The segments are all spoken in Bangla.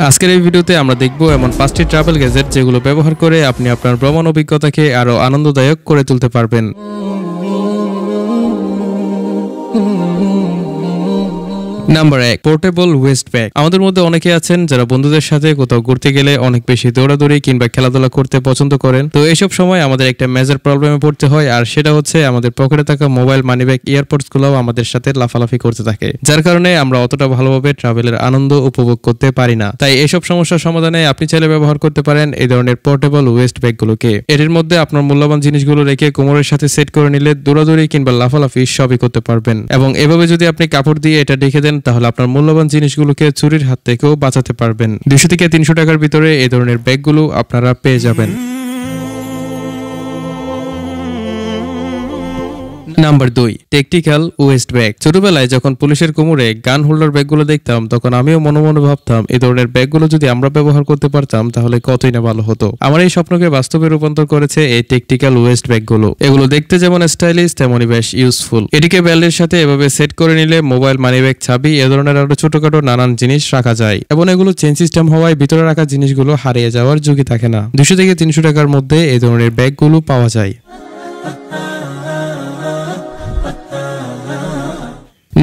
আজকের এই ভিডিওতে আমরা দেখব এমন 5টি ট্রাভেল গ্যাজেট যেগুলো ব্যবহার করে আপনি আপনার ভ্রমণ অভিজ্ঞতাকে আরো আনন্দদায়ক করে তুলতে পারবেন। Number 1, portable West bag. আমাদের মধ্যে অনেকে আছেন যারা বন্ধুদের সাথে কোথাও ঘুরতে গেলে অনেক বেশি দৌড়াদৌড়ি কিংবা খেলাধুলা করতে পছন্দ করেন। তো এইসব সময় আমাদের একটা মেজর প্রবলেমে পড়তে হয়, আর সেটা হচ্ছে আমাদের পকেটে থাকা মোবাইল, মানিব্যাগ, ইয়ারপডস গুলোও আমাদের সাথে লাফালাফি করতে থাকে, যার কারণে আমরা অতটা ভালোভাবে ট্রাভেলের আনন্দ উপভোগ করতে পারি না। তাই এইসব সমস্যার সমাধানে আপনি চাইলে ব্যবহার করতে পারেন এই ধরনের পোর্টেবল ওয়েস্ট ব্যাগ গুলোকে। এর মধ্যে আপনার মূল্যবান জিনিসগুলো রেখে কোমরের সাথে সেট করে নিলে দৌড়াদৌড়ি কিংবা লাফালাফি সবই করতে পারবেন। এবং এভাবে যদি আপনি কাপড় দিয়ে এটা ঢেকে দেন তাহলে আপনার মূল্যবান জিনিসগুলোকে চুরির হাত থেকেও বাঁচাতে পারবেন। 200 থেকে 300 টাকার ভিতরে এই ধরনের ব্যাগগুলো আপনারা পেয়ে যাবেন। Number 2, tactical West bag. ছোটবেলায় যখন পুলিশের কোমরে গান হোল্ডার ব্যাগগুলো দেখতাম তখন আমিও মনে মনে ভাবতাম এই ধরনের ব্যাগগুলো যদি আমরা ব্যবহার করতে পারতাম তাহলে কতই না ভালো হতো। আমার এই স্বপ্নকে বাস্তবে রূপান্তর করেছে এই টেকটিক্যাল ওয়েস্ট ব্যাগগুলো। এগুলো দেখতে যেমন স্টাইলিশ তেমনই বেশ ইউজফুল। এটিকে বেল্টের সাথে এভাবে সেট করে নিলে মোবাইল, মানিব্যাগ, চাবি এ ধরনের আরো ছোটখাটো নানান জিনিস রাখা যায় এবং এগুলো চেইন সিস্টেম হওয়ায় ভিতরে রাখা জিনিসগুলো হারিয়ে যাওয়ার ঝুঁকি থাকে না। 200 থেকে 300 টাকার মধ্যে এই ধরনের ব্যাগগুলো পাওয়া যায়।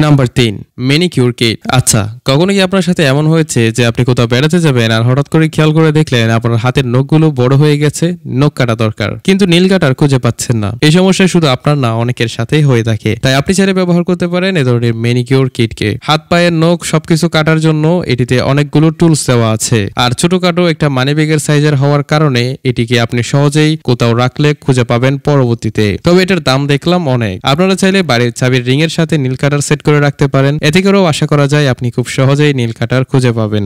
Number 3, manicure kit. আচ্ছা, কখনো কি আপনার সাথে এমন হয়েছে যে আপনি কোথাও বেড়াতে যাবেন আর হঠাৎ করে খেয়াল করে দেখলেন আপনার হাতের নখগুলো বড় হয়ে গেছে, নখ কাটা দরকার কিন্তু নীল কাটার খুঁজে পাচ্ছেন না? এই সমস্যা শুধু আপনার না, অনেকের সাথেই হয়ে থাকে। তাই আপনি চাইলে ব্যবহার করতে পারেন এ ধরনের ম্যানিকিউর কিটকে। হাত, পায়ের নখ সবকিছু কাটার জন্য এটিতে অনেকগুলো টুলস দেওয়া আছে, আর ছোটখাটো একটা মানিব্যাগের সাইজের হওয়ার কারণে এটিকে আপনি সহজেই কোথাও রাখলে খুঁজে পাবেন পরবর্তীতে। তবে এটার দাম দেখলাম অনেক। আপনারা চাইলে বাড়ির চাবির রিং এর সাথে নীল কাটার সেট করে রাখতে পারেন, এতে করেও আশা করা যায় আপনি খুব সহজেই নীল কাটার খুঁজে পাবেন।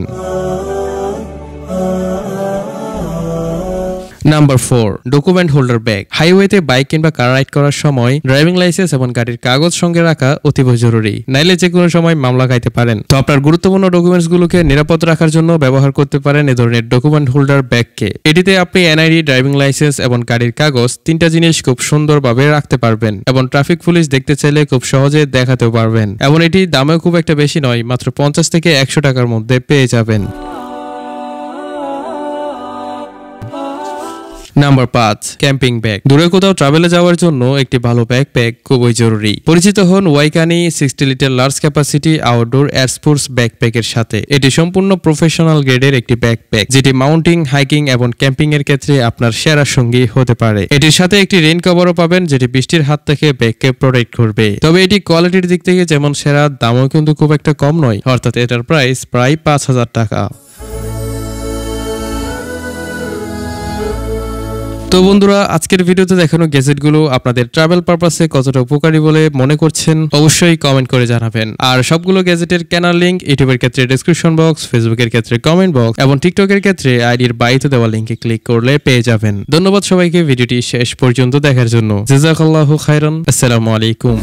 Number 4, document holder bag. হাইওয়েতে বাইক কিংবা কার রাইড করার সময় ড্রাইভিং লাইসেন্স এবং গাড়ির কাগজ সঙ্গে রাখা অতীব জরুরি, নাইলে যে কোনো সময় মামলা খাইতে পারেন। তো আপনার গুরুত্বপূর্ণ ডকুমেন্টস গুলোকে নিরাপদ রাখার জন্য ব্যবহার করতে পারেন এ ধরনের ডকুমেন্ট হোল্ডার ব্যাগকে। এটিতে আপনি এনআইডি, ড্রাইভিং লাইসেন্স এবং গাড়ির কাগজ 3টা জিনিস খুব সুন্দরভাবে রাখতে পারবেন এবং ট্রাফিক পুলিশ দেখতে চাইলে খুব সহজে দেখাতেও পারবেন। এবং এটি দামেও খুব একটা বেশি নয়, মাত্র 50 থেকে 100 টাকার মধ্যে পেয়ে যাবেন। Number 5, camping bag. দূরে কোথাও ট্রাভেলে যাওয়ার জন্য একটি ভালো ব্যাকপ্যাক খুবই জরুরি। পরিচিত হন ওয়াইকানি 60 litre large capacity outdoor air sports ব্যাকপ্যাকের সাথে। এটি সম্পূর্ণ প্রফেশনাল গ্রেডের একটি ব্যাকপ্যাক, যেটি মাউন্টিং, হাইকিং এবং ক্যাম্পিং এর ক্ষেত্রে আপনার সেরা সঙ্গী হতে পারে। এটির সাথে একটি রেইন কভারও পাবেন, যেটি বৃষ্টির হাত থেকে ব্যাগকে প্রোটেক্ট করবে। তবে এটি কোয়ালিটির দিক থেকে যেমন সেরা, দামও কিন্তু খুব একটা কম নয়, অর্থাৎ এটার প্রাইস প্রায় 5000 টাকা। তো বন্ধুরা, আজকের ভিডিওতে দেখানো গ্যাজেটগুলো আপনাদের ট্রাভেল পারপাসে কতটা উপকারী বলে মনে করছেন অবশ্যই কমেন্ট করে জানাবেন। আর সবগুলো গ্যাজেটের কেনার লিংক ইউটিউবের ক্ষেত্রে ডেসক্রিপশন বক্স, ফেসবুকের ক্ষেত্রে কমেন্ট বক্স এবং টিকটকের ক্ষেত্রে আইডির বায়োতে দেওয়া লিংকে ক্লিক করলে পেয়ে যাবেন। ধন্যবাদ সবাইকে ভিডিওটি শেষ পর্যন্ত দেখার জন্য। জাযাকাল্লাহু খাইরান। আসসালামু আলাইকুম।